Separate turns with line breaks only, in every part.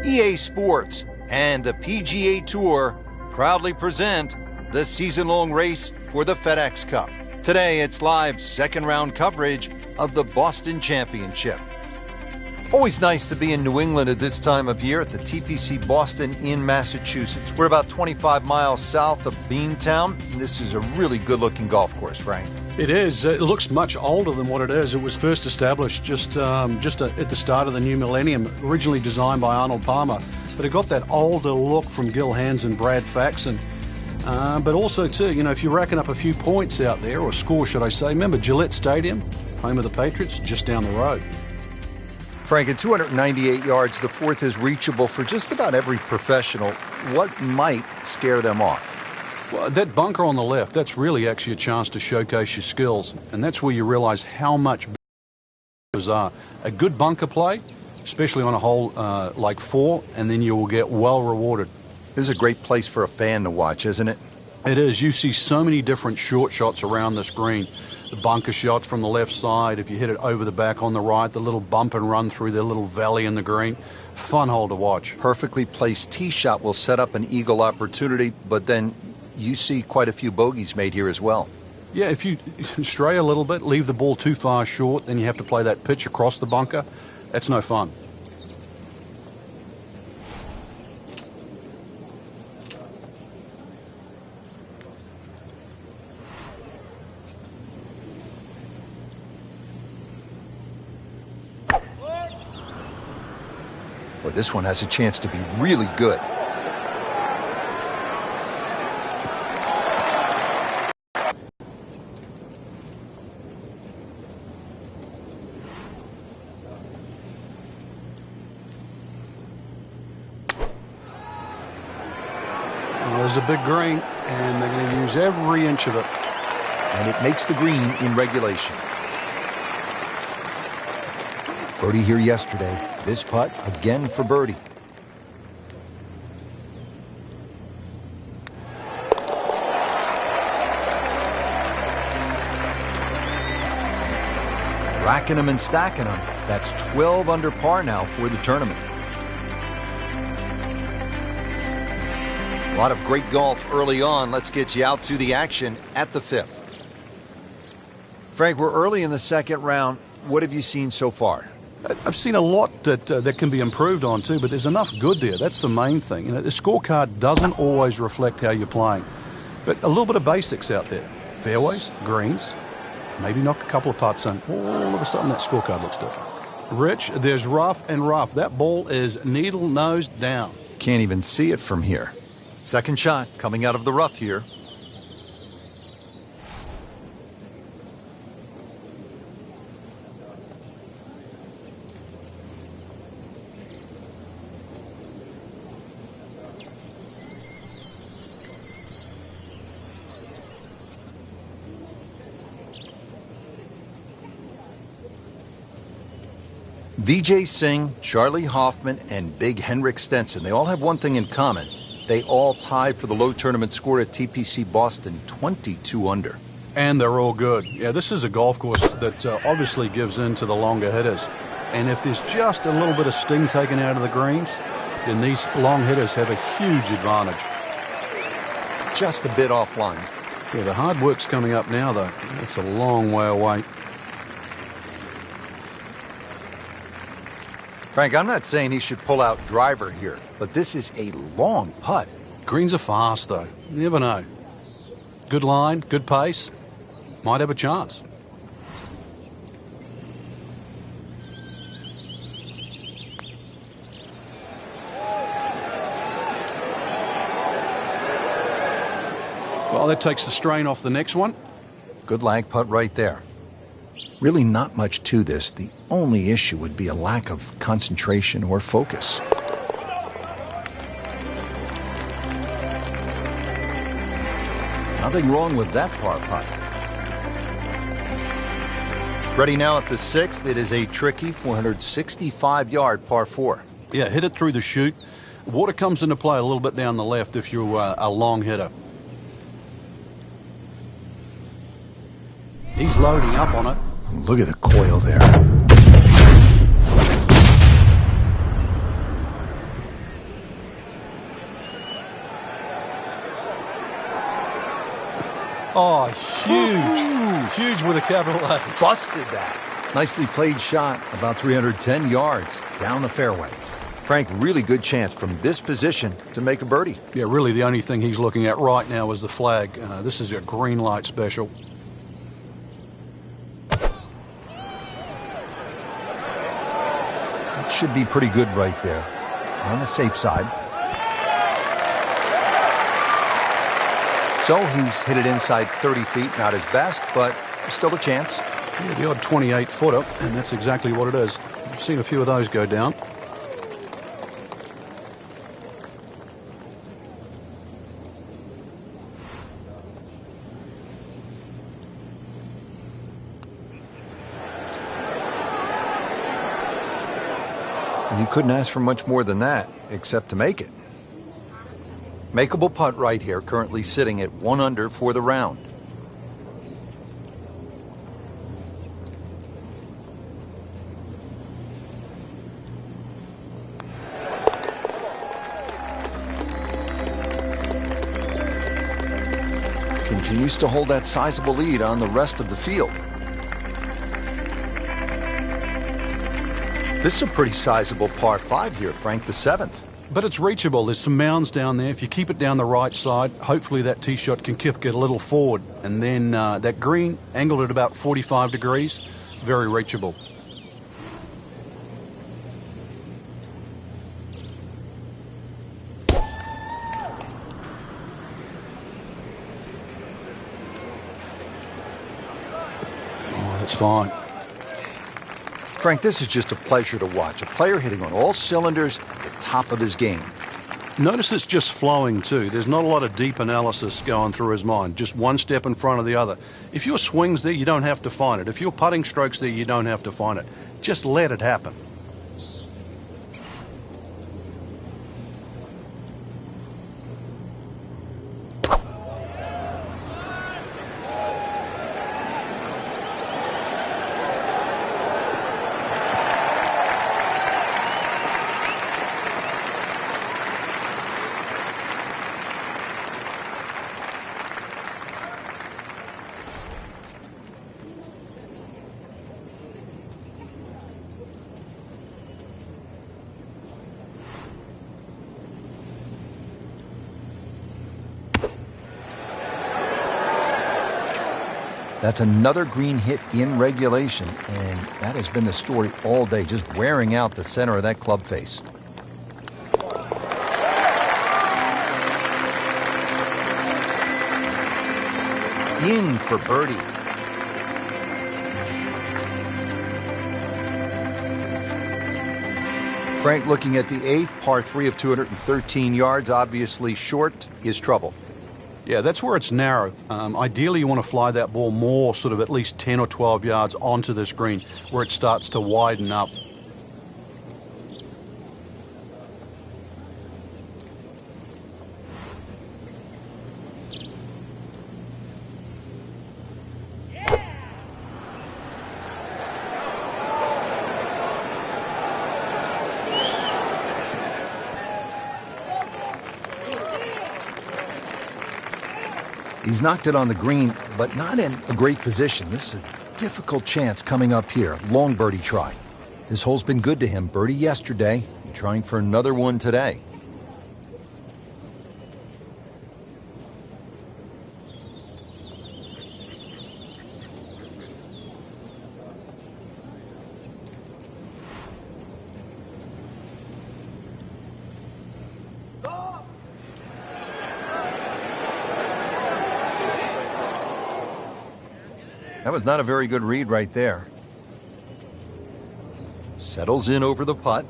EA Sports and the PGA Tour proudly present the season-long race for the FedEx Cup. Today, it's live second-round coverage of the Boston Championship. Always nice to be in New England at this time of year at the TPC Boston in Massachusetts. We're about 25 miles south of Beantown, and this is a really good-looking golf course, Frank.
It is. It looks much older than what it is. It was first established just at the start of the new millennium, originally designed by Arnold Palmer. But it got that older look from Gil Hanse and Brad Faxon. But also, too, you know, if you're racking up a few points out there, or score, should I say, remember Gillette Stadium, home of the Patriots, just down the road.
Frank, at 298 yards, the fourth is reachable for just about every professional. What might scare them off?
Well, that bunker on the left, that's really actually a chance to showcase your skills. And that's where you realize how much bunkers are. A good bunker play, especially on a hole like 4, and then you will get well rewarded.
This is a great place for a fan to watch, isn't it?
It is. You see so many different short shots around this green. The bunker shots from the left side, if you hit it over the back on the right, the little bump and run through the little valley in the green. Fun hole to watch.
Perfectly placed tee shot will set up an eagle opportunity, but then you see quite a few bogeys made here as well.
Yeah, if you stray a little bit, leave the ball too far short, then you have to play that pitch across the bunker. That's no fun.
Boy, this one has a chance to be really good.
There's a big green, and they're going to use every inch of it.
And it makes the green in regulation. Birdie here yesterday. This putt again for birdie. Racking them and stacking them. That's 12 under par now for the tournament. A lot of great golf early on. Let's get you out to the action at the 5th. Frank, we're early in the second round. What have you seen so far?
I've seen a lot that can be improved on too, but there's enough good there. That's the main thing. You know, the scorecard doesn't always reflect how you're playing, but a little bit of basics out there. Fairways, greens, maybe knock a couple of putts in. All of a sudden that scorecard looks different. Rich, there's rough and rough. That ball is needle-nosed down.
Can't even see it from here. Second shot coming out of the rough here. Vijay Singh, Charlie Hoffman, and Big Henrik Stenson, they all have one thing in common. They all tied for the low tournament score at TPC Boston, 22 under.
And they're all good. Yeah, this is a golf course that obviously gives in to the longer hitters. And if there's just a little bit of sting taken out of the greens, then these long hitters have a huge advantage.
Just a bit offline.
Yeah, the hard work's coming up now, though. It's a long way away.
Frank, I'm not saying he should pull out driver here, but this is a long putt.
Greens are fast, though. You never know. Good line, good pace. Might have a chance. Well, that takes the strain off the next one.
Good lag putt right there. Really not much to this. The only issue would be a lack of concentration or focus. Nothing wrong with that par putt. Ready now at the 6th. It is a tricky 465-yard par 4.
Yeah, hit it through the chute. Water comes into play a little bit down the left if you're a long hitter. He's loading up on it.
Look at the coil there.
Oh, huge. Huge with a capital H.
Busted that. Nicely played shot, about 310 yards down the fairway. Frank, really good chance from this position to make a birdie.
Yeah, really the only thing he's looking at right now is the flag. This is a green light special.
That should be pretty good right there. On the safe side. So he's hit it inside 30 feet, not his best, but still a chance.
Yeah, the odd 28-footer, and that's exactly what it is. I've seen a few of those go down.
You couldn't ask for much more than that, except to make it. Makeable putt right here, currently sitting at 1 under for the round. Continues to hold that sizable lead on the rest of the field. This is a pretty sizable par 5 here, Frank, the 7th.
But it's reachable. There's some mounds down there. If you keep it down the right side, hopefully that tee shot can kick it a little forward. And then that green, angled at about 45 degrees, very reachable. Oh, that's fine.
Frank, this is just a pleasure to watch. A player hitting on all cylinders at the top of his game.
Notice it's just flowing too. There's not a lot of deep analysis going through his mind. Just one step in front of the other. If your swing's there, you don't have to find it. If your putting stroke's there, you don't have to find it. Just let it happen.
That's another green hit in regulation, and that has been the story all day, just wearing out the center of that club face. In for birdie. Frank, looking at the 8th, par 3 of 213 yards, obviously short, is trouble.
Yeah, that's where it's narrow. Ideally, you want to fly that ball more, sort of at least 10 or 12 yards onto this green, where it starts to widen up.
He's knocked it on the green, but not in a great position. This is a difficult chance coming up here. Long birdie try. This hole's been good to him. Birdie yesterday, trying for another one today. That was not a very good read right there. Settles in over the putt.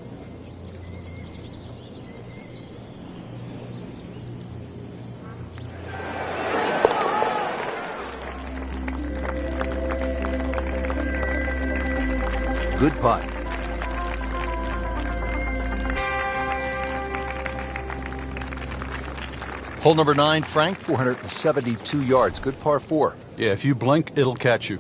Good putt. Hole number 9, Frank, 472 yards. Good par 4.
Yeah, if you blink, it'll catch you.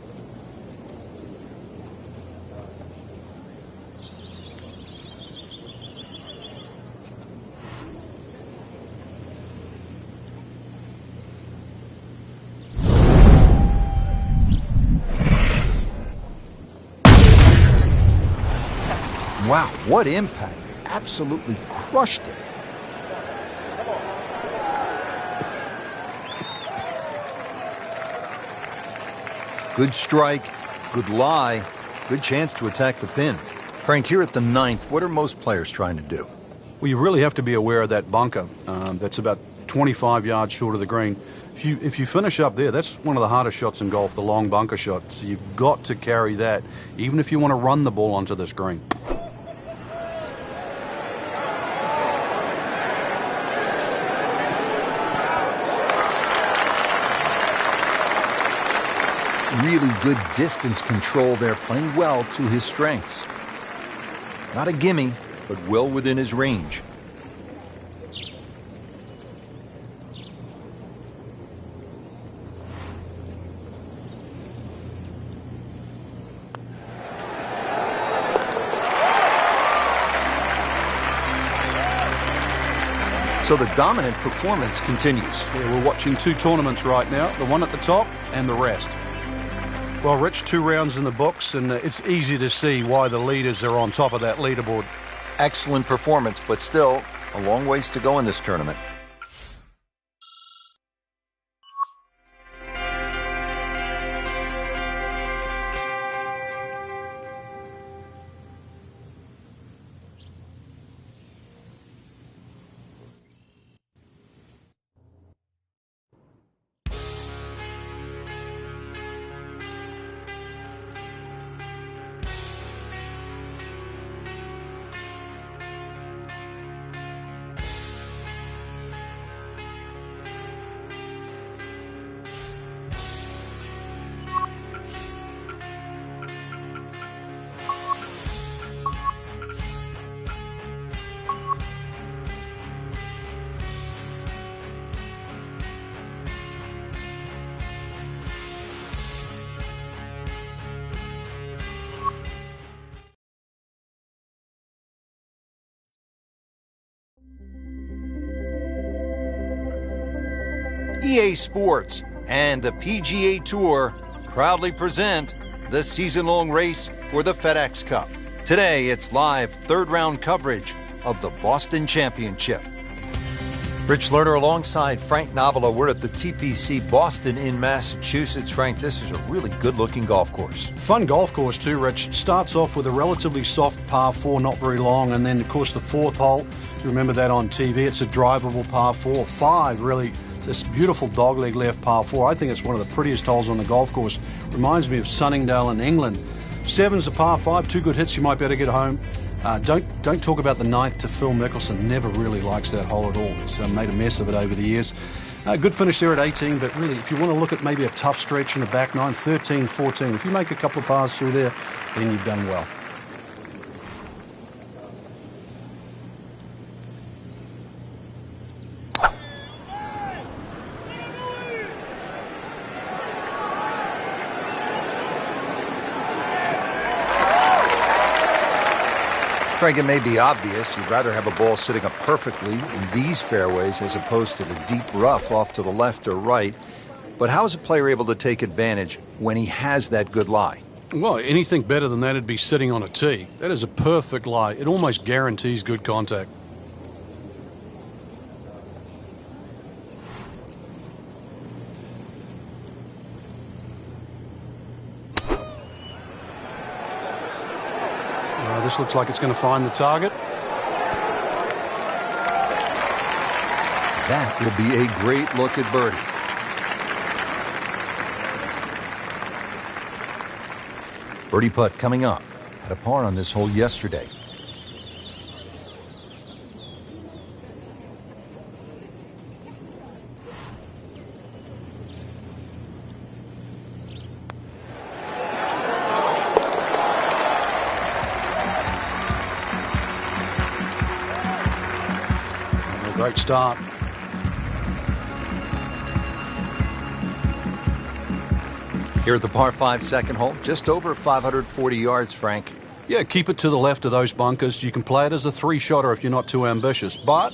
Wow, what impact. Absolutely crushed it. Good strike, good lie, good chance to attack the pin. Frank, here at the 9th, what are most players trying to do?
Well, you really have to be aware of that bunker. That's about 25 yards short of the green. If you finish up there, that's one of the hardest shots in golf, the long bunker shot. So you've got to carry that, even if you want to run the ball onto this green.
Really good distance control there, playing well to his strengths. Not a gimme, but well within his range. So the dominant performance continues.
Yeah, we're watching two tournaments right now, the one at the top and the rest. Well, Rich, 2 rounds in the books, and it's easy to see why the leaders are on top of that leaderboard.
Excellent performance, but still a long ways to go in this tournament. EA Sports and the PGA Tour proudly present the season-long race for the FedEx Cup. Today, it's live third-round coverage of the Boston Championship. Rich Lerner alongside Frank Nobilo. We're at the TPC Boston in Massachusetts. Frank, this is a really good-looking golf course.
Fun golf course too, Rich. Starts off with a relatively soft par 4, not very long, and then, of course, the 4th hole. You remember that on TV. It's a drivable par 4. 5, really, this beautiful dogleg left par 4. I think it's one of the prettiest holes on the golf course. Reminds me of Sunningdale in England. 7's a par 5. 2 good hits, you might be able to get home. Don't talk about the 9th to Phil Mickelson. Never really likes that hole at all. He's made a mess of it over the years. Good finish there at 18, but really, if you want to look at maybe a tough stretch in the back 9, 13, 14, if you make a couple of pars through there, then you've done well.
Frank, it may be obvious you'd rather have a ball sitting up perfectly in these fairways as opposed to the deep rough off to the left or right. But how is a player able to take advantage when he has that good lie?
Well, anything better than that would be sitting on a tee. That is a perfect lie. It almost guarantees good contact. This looks like it's going to find the target.
That will be a great look at birdie. Birdie putt coming up. Had a par on this hole yesterday.
Great start.
Here at the par 5 second hole, just over 540 yards, Frank.
Yeah, keep it to the left of those bunkers. You can play it as a three-shotter if you're not too ambitious. But,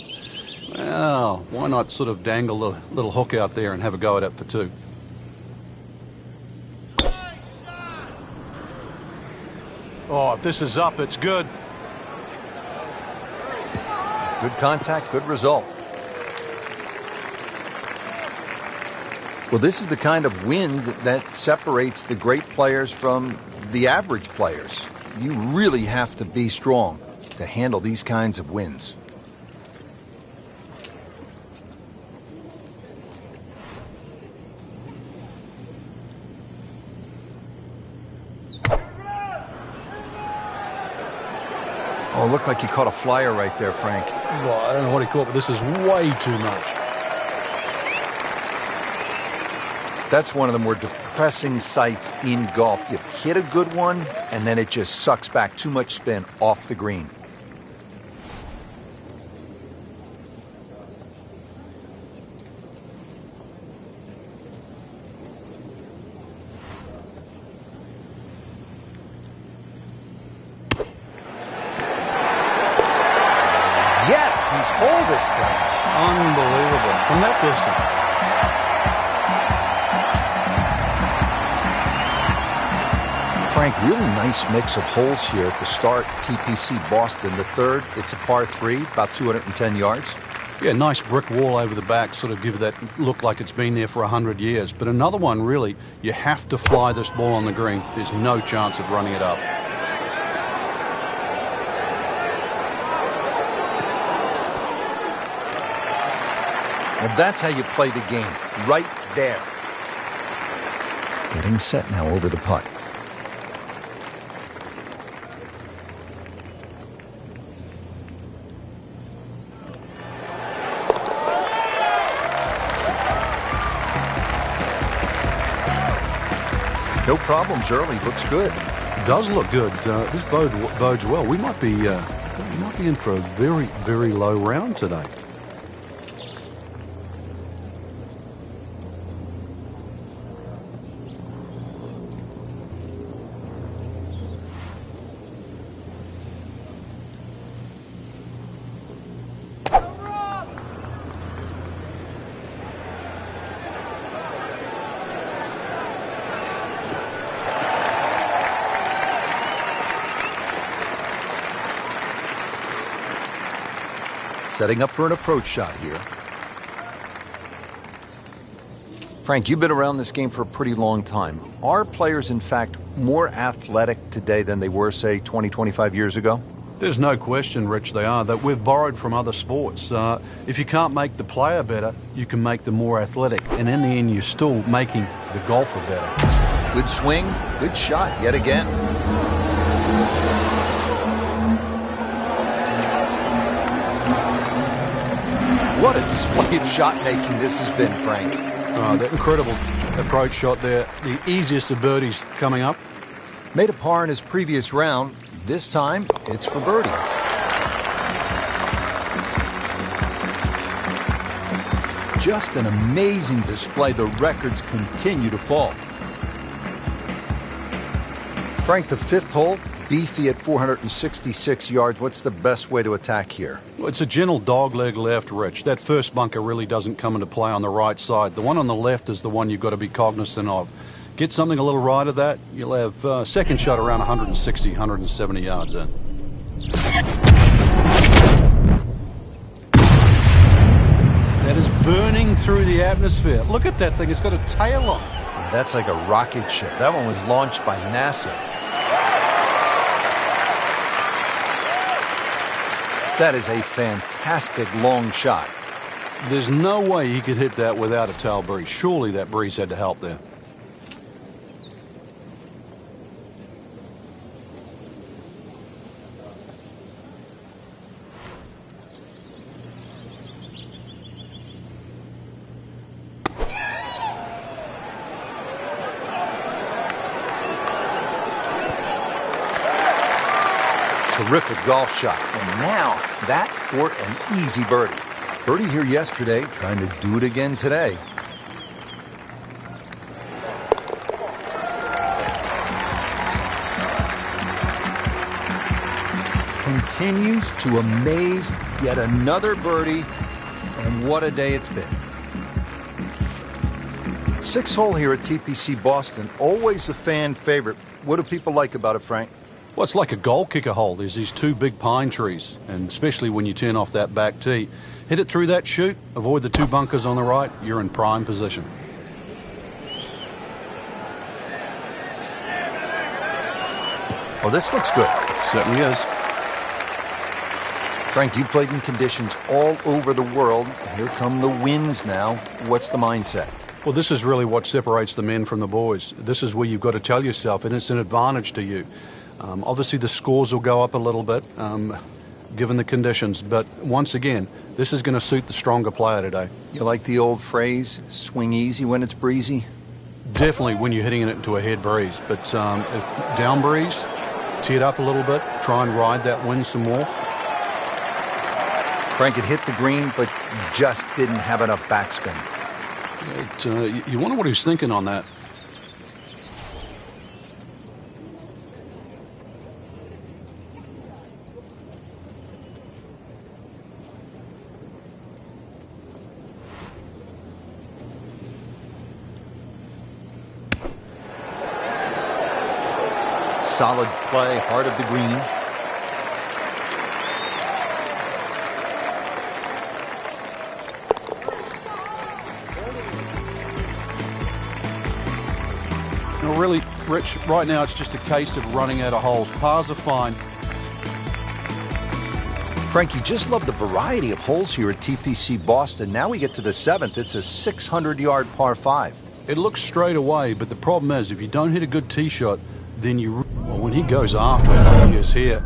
well, why not sort of dangle the little hook out there and have a go at it for two? Oh, if this is up, it's good.
Good contact, good result. Well, this is the kind of wind that separates the great players from the average players. You really have to be strong to handle these kinds of winds. Oh, looked like he caught a flyer right there, Frank.
Well, I don't know what he caught, but this is way too much.
That's one of the more depressing sights in golf. You hit a good one, and then it just sucks back too much spin off the green. Yes, he's holed it, Frank.
Unbelievable. From that distance.
Frank, really nice mix of holes here at the start. TPC Boston. The third, it's a par 3, about 210 yards.
Yeah, nice brick wall over the back, sort of give that look like it's been there for 100 years. But another one, really, you have to fly this ball on the green. There's no chance of running it up.
Well, that's how you play the game, right there. Getting set now over the putt. No problems early. Looks good.
It does look good. This bodes well. We might be in for a very, very low round today.
Setting up for an approach shot here. Frank, you've been around this game for a pretty long time. Are players, in fact, more athletic today than they were, say, 20, 25 years ago?
There's no question, Rich, they are. That we've borrowed from other sports. If you can't make the player better, you can make them more athletic. And in the end, you're still making the golfer better.
Good swing, good shot yet again. What a display of shot making this has been, Frank.
That incredible approach shot there. The easiest of birdies coming up.
Made a par in his previous round. This time, it's for birdie. Just an amazing display. The records continue to fall. Frank, the fifth hole, beefy at 466 yards. What's the best way to attack here?
Well, it's a gentle dogleg left, Rich. That first bunker really doesn't come into play on the right side. The one on the left is the one you've got to be cognizant of. Get something a little right of that, you'll have second shot around 160, 170 yards in. That is burning through the atmosphere. Look at that thing. It's got a tail on it.
That's like a rocket ship. That one was launched by NASA. That is a fantastic long shot.
There's no way he could hit that without a tail breeze. Surely that breeze had to help there.
Terrific golf shot. And now, that for an easy birdie. Birdie here yesterday, trying to do it again today. continues to amaze. Yet another birdie, and what a day it's been. 6th hole here at TPC Boston, always a fan favorite. What do people like about it, Frank?
Well, it's like a goal kicker hole. There's these two big pine trees, and especially when you turn off that back tee. Hit it through that chute, avoid the two bunkers on the right, you're in prime position.
Oh, this looks good.
Certainly is.
Frank, you played in conditions all over the world. Here come the winds now. What's the mindset?
Well, this is really what separates the men from the boys. This is where you've got to tell yourself, and it's an advantage to you. Obviously, the scores will go up a little bit, given the conditions. But once again, this is going to suit the stronger player today.
You like the old phrase, swing easy when it's breezy?
Definitely when you're hitting it into a head breeze. But down breeze, tee it up a little bit, try and ride that wind some more.
Frank, it hit the green, but just didn't have enough backspin.
You wonder what he's thinking on that.
Solid play, heart of the green.
Really, Rich, right now it's just a case of running out of holes. Pars are fine.
Frank, you just love the variety of holes here at TPC Boston. Now we get to the 7th. It's a 600-yard par 5.
It looks straight away, but the problem is if you don't hit a good tee shot, then well, when he goes after it, like he is here.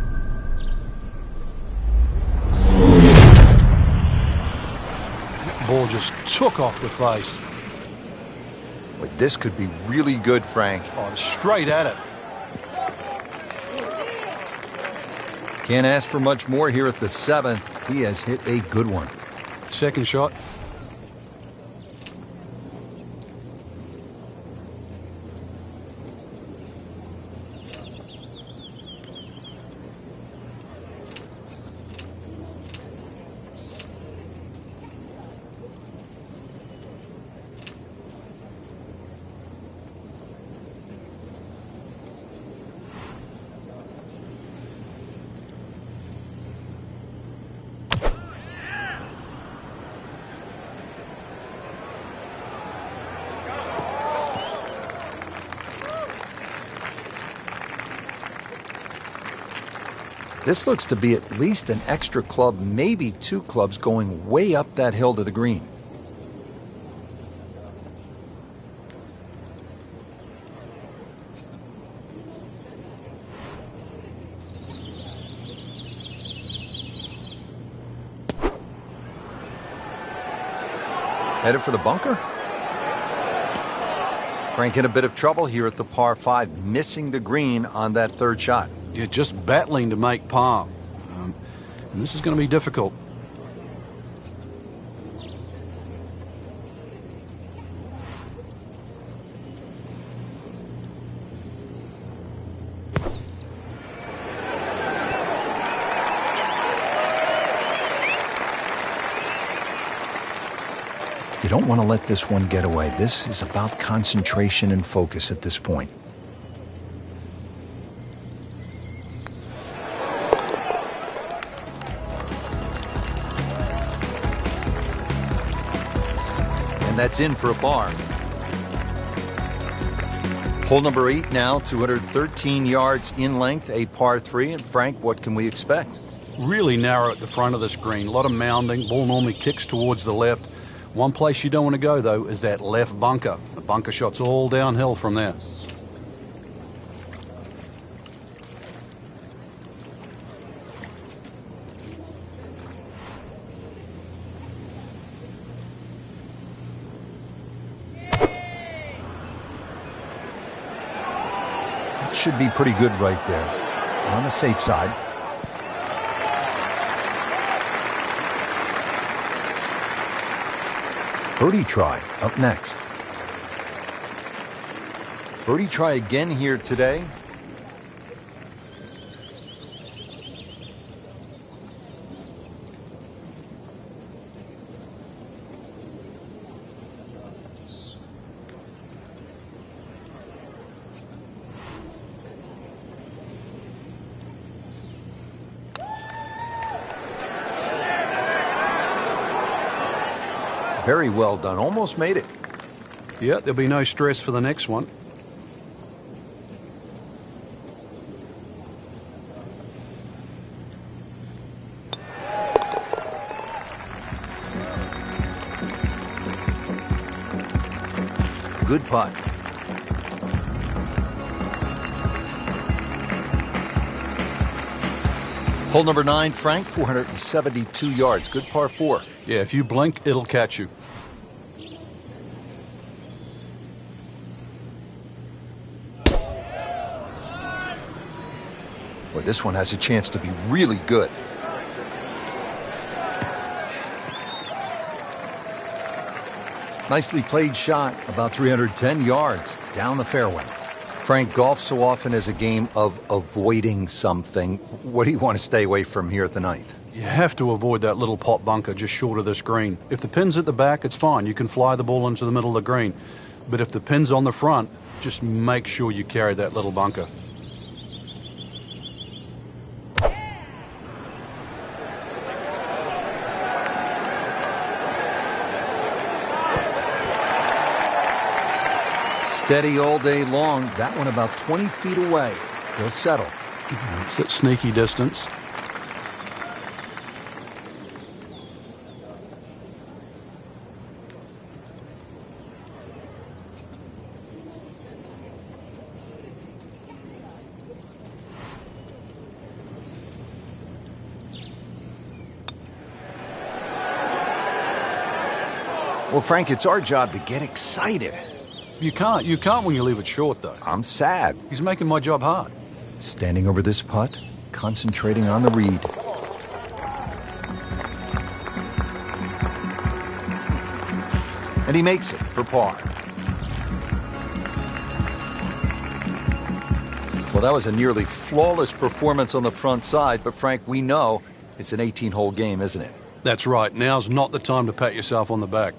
That ball just took off the face.
But this could be really good, Frank.
Oh, straight at it.
Can't ask for much more here at the 7th. He has hit a good one.
Second shot.
This looks to be at least an extra club, maybe 2 clubs going way up that hill to the green. Headed for the bunker. Frank in a bit of trouble here at the par 5, missing the green on that 3rd shot.
Yeah, just battling to make par. And this is going to be difficult.
You don't want to let this one get away. This is about concentration and focus at this point. That's in for a par. Hole number 8 now, 213 yards in length, a par 3. And Frank, what can we expect?
Really narrow at the front of this green. A lot of mounding. Ball normally kicks towards the left. One place you don't want to go, though, is that left bunker. The bunker shot's all downhill from there.
Should be pretty good right there. On the safe side. Birdie try up next. Birdie try again here today. Very well done. Almost made it.
Yeah, there'll be no stress for the next one.
Good putt. Hole number 9, Frank, 472 yards. Good par 4.
Yeah, if you blink, it'll catch you.
Boy, this one has a chance to be really good. Nicely played shot, about 310 yards down the fairway. Frank, golf so often is a game of avoiding something. What do you want to stay away from here at the 9th?
You have to avoid that little pot bunker just short of this green. If the pin's at the back, it's fine. You can fly the ball into the middle of the green. But if the pin's on the front, just make sure you carry that little bunker.
Steady all day long. That one about 20 feet away. He'll settle.
It's at sneaky distance.
Well, Frank, it's our job to get excited.
You can't when you leave it short, though.
I'm sad.
He's making my job hard.
Standing over this putt, concentrating on the read. And he makes it for par. Well, that was a nearly flawless performance on the front side, but Frank, we know it's an 18-hole game, isn't it?
That's right. Now's not the time to pat yourself on the back.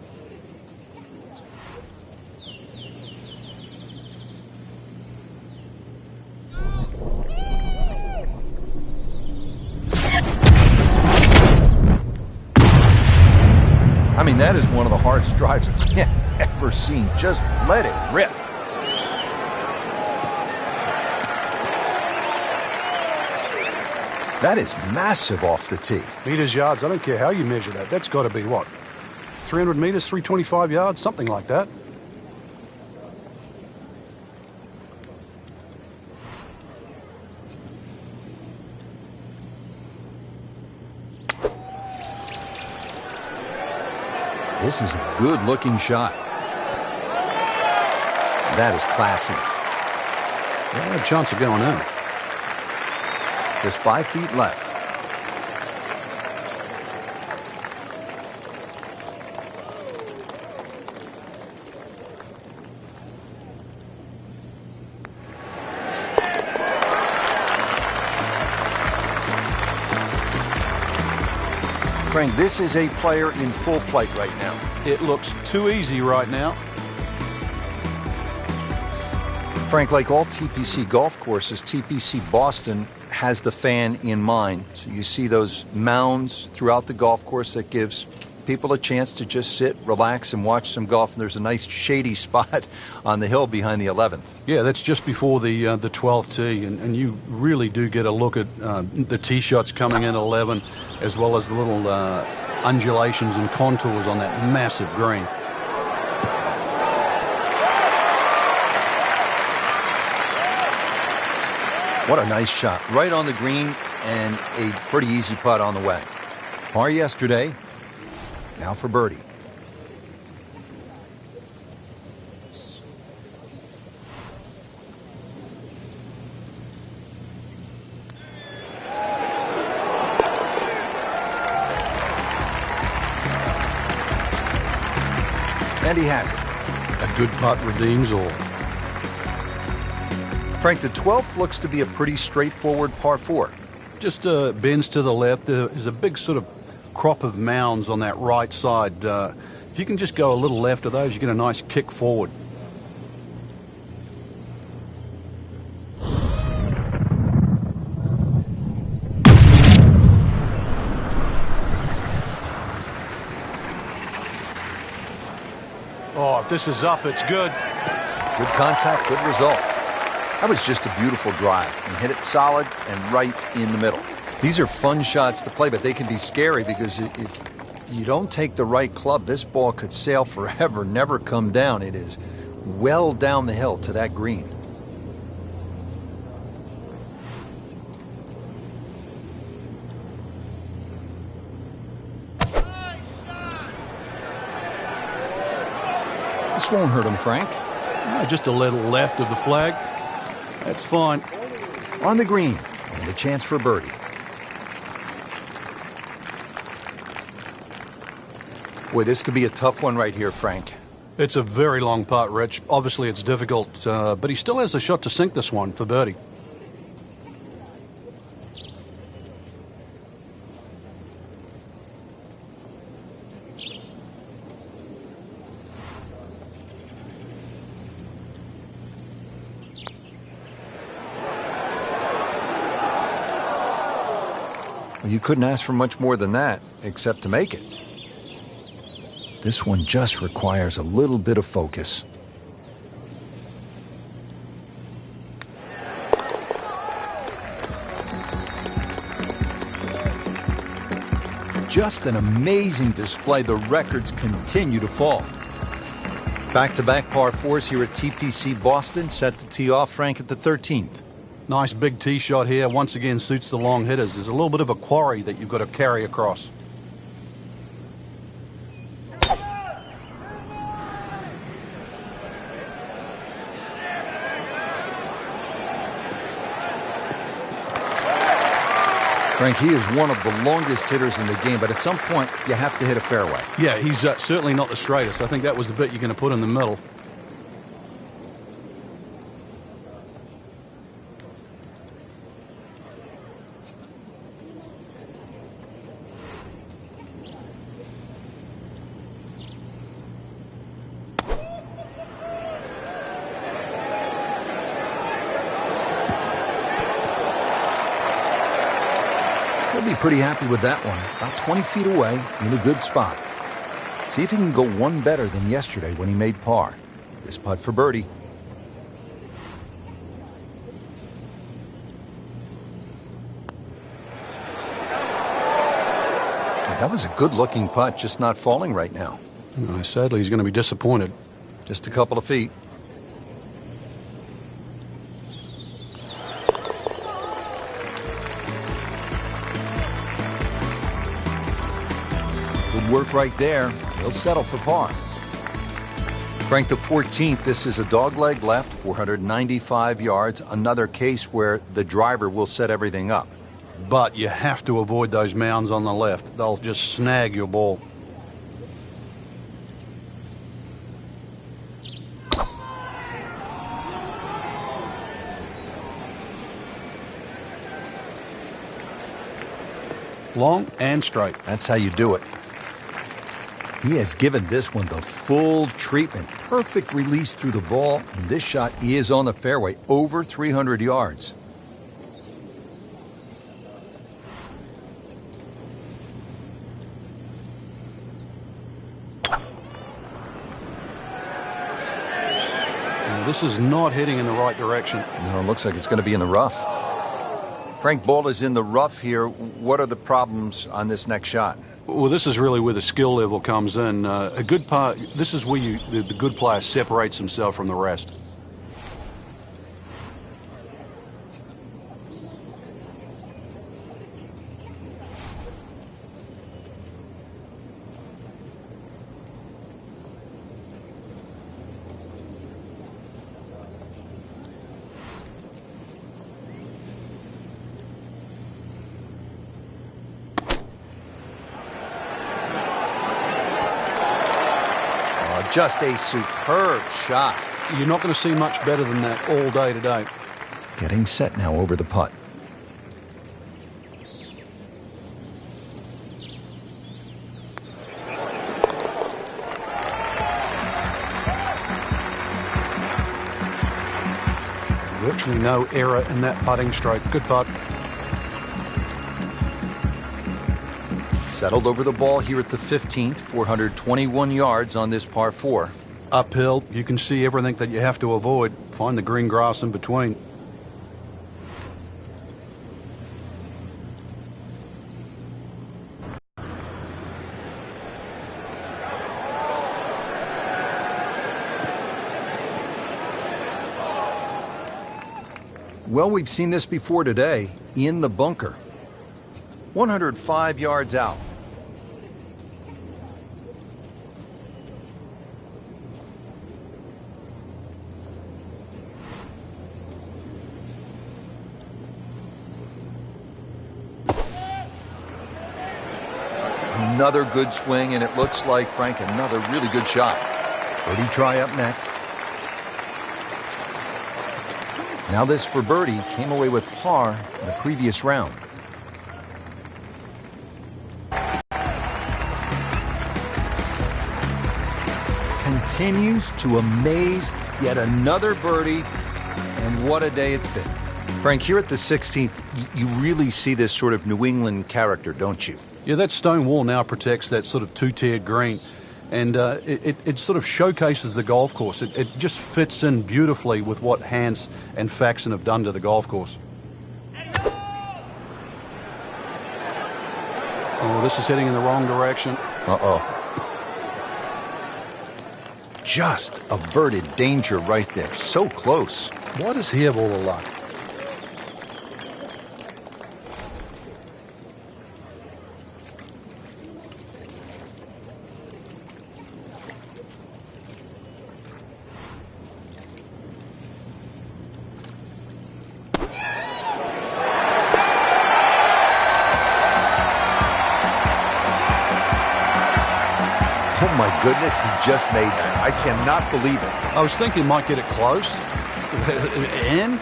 I mean, that is one of the hardest drives I've ever seen. Just let it rip. That is massive off the tee.
Meters, yards, I don't care how you measure that. That's got to be, what, 300 meters, 325 yards, something like that.
This is a good-looking shot. That is classy.
Yeah, a chance of going in.
Just 5 feet left. Frank, this is a player in full flight right now.
It looks too easy right now.
Frank, like all TPC golf courses, TPC Boston has the fan in mind. So you see those mounds throughout the golf course that gives people a chance to just sit, relax, and watch some golf. And there's a nice shady spot on the hill behind the 11th.
Yeah, that's just before the 12th tee, and you really do get a look at the tee shots coming in at 11, as well as the little undulations and contours on that massive green.
What a nice shot. Right on the green and a pretty easy putt on the way. Par yesterday, now for birdie. And he has it.
A good putt redeems all.
Frank, the 12th looks to be a pretty straightforward par 4.
Just bends to the left. There's a big sort of crop of mounds on that right side. If you can just go a little left of those, you get a nice kick forward. If this is up, it's good.
Good contact, good result. That was just a beautiful drive. He hit it solid and right in the middle. These are fun shots to play, but they can be scary because if you don't take the right club, this ball could sail forever, never come down. It is well down the hill to that green. This won't hurt him, Frank.
Just a little left of the flag. That's fine.
On the green, and a chance for birdie. Boy, this could be a tough one right here, Frank.
It's a very long putt, Rich. Obviously, it's difficult, but he still has a shot to sink this one for birdie.
You couldn't ask for much more than that, except to make it. This one just requires a little bit of focus. Just an amazing display. The records continue to fall. Back-to-back par fours here at TPC Boston, set to tee off, Frank, at the 13th.
Nice big tee shot here. Once again, suits the long hitters. There's a little bit of a quarry that you've got to carry across.
Frank, he is one of the longest hitters in the game, but at some point, you have to hit a fairway.
Yeah, he's certainly not the straightest. I think that was the bit you're going to put in the middle.
He'll be pretty happy with that one. About 20 feet away, in a good spot. See if he can go one better than yesterday when he made par. This putt for birdie. That was a good-looking putt, just not falling right now.
Sadly, he's going to be disappointed.
Just a couple of feet. Good work right there. He'll settle for par. Frank, the 14th, this is a dogleg left, 495 yards. Another case where the driver will set everything up.
But you have to avoid those mounds on the left. They'll just snag your ball. Long and straight.
That's how you do it. He has given this one the full treatment. Perfect release through the ball. And this shot, he is on the fairway, over 300 yards.
This is not heading in the right direction.
No, it looks like it's going to be in the rough. Frank, ball is in the rough here. What are the problems on this next shot?
Well, this is really where the skill level comes in. A good part. This is where the good player separates himself from the rest.
Just a superb shot.
You're not going to see much better than that all day today.
Getting set now over the putt.
Virtually no error in that putting stroke. Good putt.
Settled over the ball here at the 15th, 421 yards on this par 4.
Uphill, you can see everything that you have to avoid. Find the green grass in between.
Well, we've seen this before today, in the bunker. 105 yards out. Another good swing, and it looks like, Frank, another really good shot. Birdie try up next. Now this for birdie, came away with par in the previous round. Continues to amaze, yet another birdie, and what a day it's been. Frank, here at the 16th, you really see this sort of New England character, don't you?
Yeah, that stone wall now protects that sort of two-tiered green, and it sort of showcases the golf course. It just fits in beautifully with what Hans and Faxon have done to the golf course. Oh, this is heading in the wrong direction.
Uh-oh. Just averted danger right there. So close.
Why does he have all the luck?
Oh my goodness, he just made that. I cannot believe it.
I was thinking might get it close, and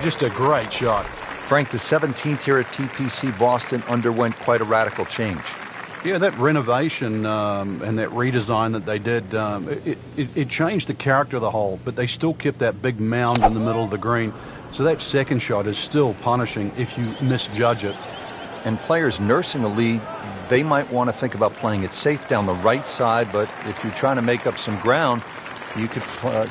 just a great shot.
Frank, the 17th here at TPC Boston underwent quite a radical change.
Yeah, that renovation and that redesign that they did, it changed the character of the hole, but they still kept that big mound in the middle of the green. So that second shot is still punishing if you misjudge it.
And players nursing a lead, they might want to think about playing it safe down the right side, but if you're trying to make up some ground, you could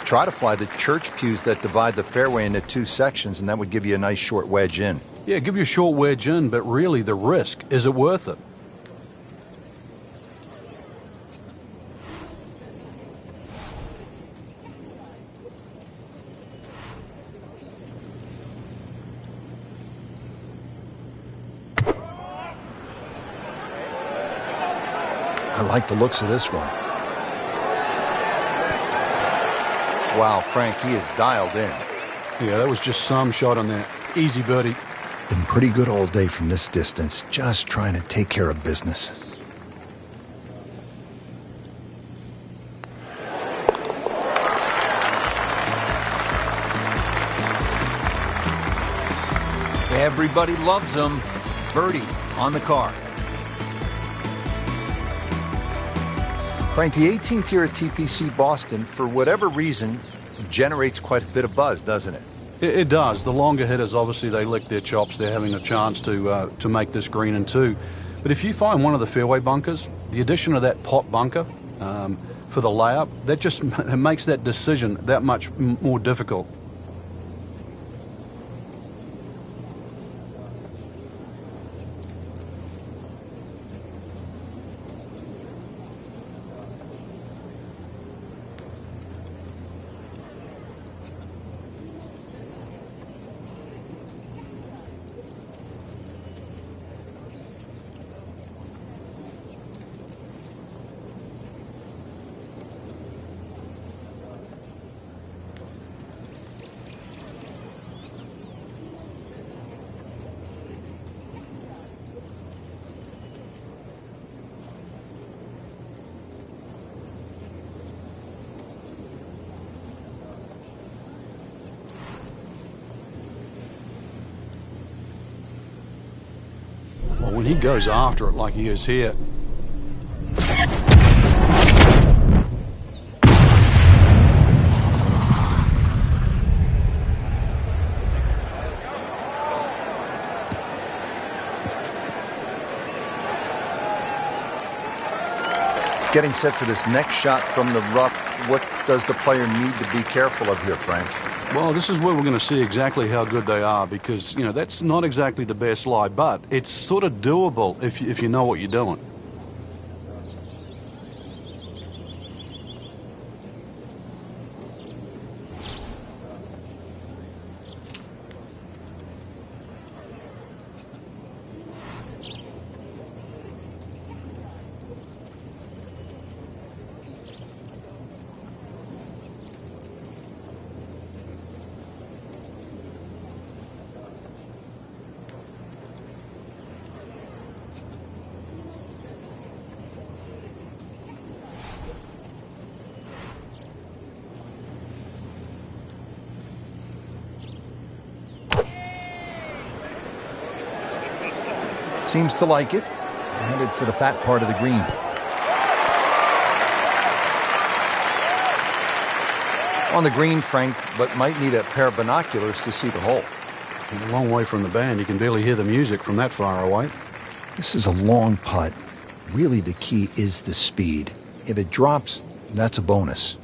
try to fly the church pews that divide the fairway into two sections, and that would give you a nice short wedge in.
Yeah, give you a short wedge in, but really the risk, is it worth it?
I like the looks of this one. Wow, Frank, he is dialed in.
Yeah, that was just some shot on that. Easy birdie.
Been pretty good all day from this distance, just trying to take care of business. Everybody loves him. Birdie on the card. Frank, the 18th here at TPC Boston, for whatever reason, generates quite a bit of buzz, doesn't it?
It does. The longer hitters, obviously, they lick their chops. They're having a chance to make this green in two. But if you find one of the fairway bunkers, the addition of that pot bunker for the layup, that just makes that decision that much more difficult. Well, when he goes after it like he is here,
Getting set for this next shot from the rough, what does the player need to be careful of here, Frank?
Well, this is where we're going to see exactly how good they are because, that's not exactly the best lie, but it's sort of doable if you know what you're doing.
Seems to like it. Headed for the fat part of the green. On the green, Frank, but might need a pair of binoculars to see the hole.
He's a long way from the band. You can barely hear the music from that far away.
This is a long putt. Really, the key is the speed. If it drops, that's a bonus.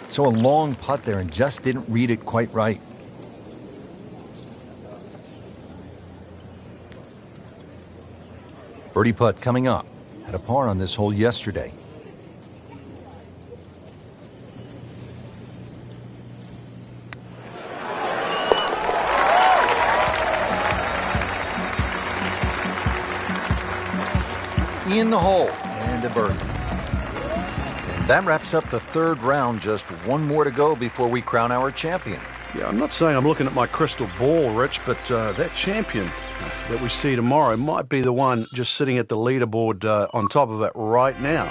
So a long putt there and just didn't read it quite right. Birdie putt coming up. Had a par on this hole yesterday. In the hole and a birdie. That wraps up the third round. Just one more to go before we crown our champion.
Yeah, I'm not saying I'm looking at my crystal ball, Rich, but that champion that we see tomorrow might be the one just sitting at the leaderboard on top of it right now.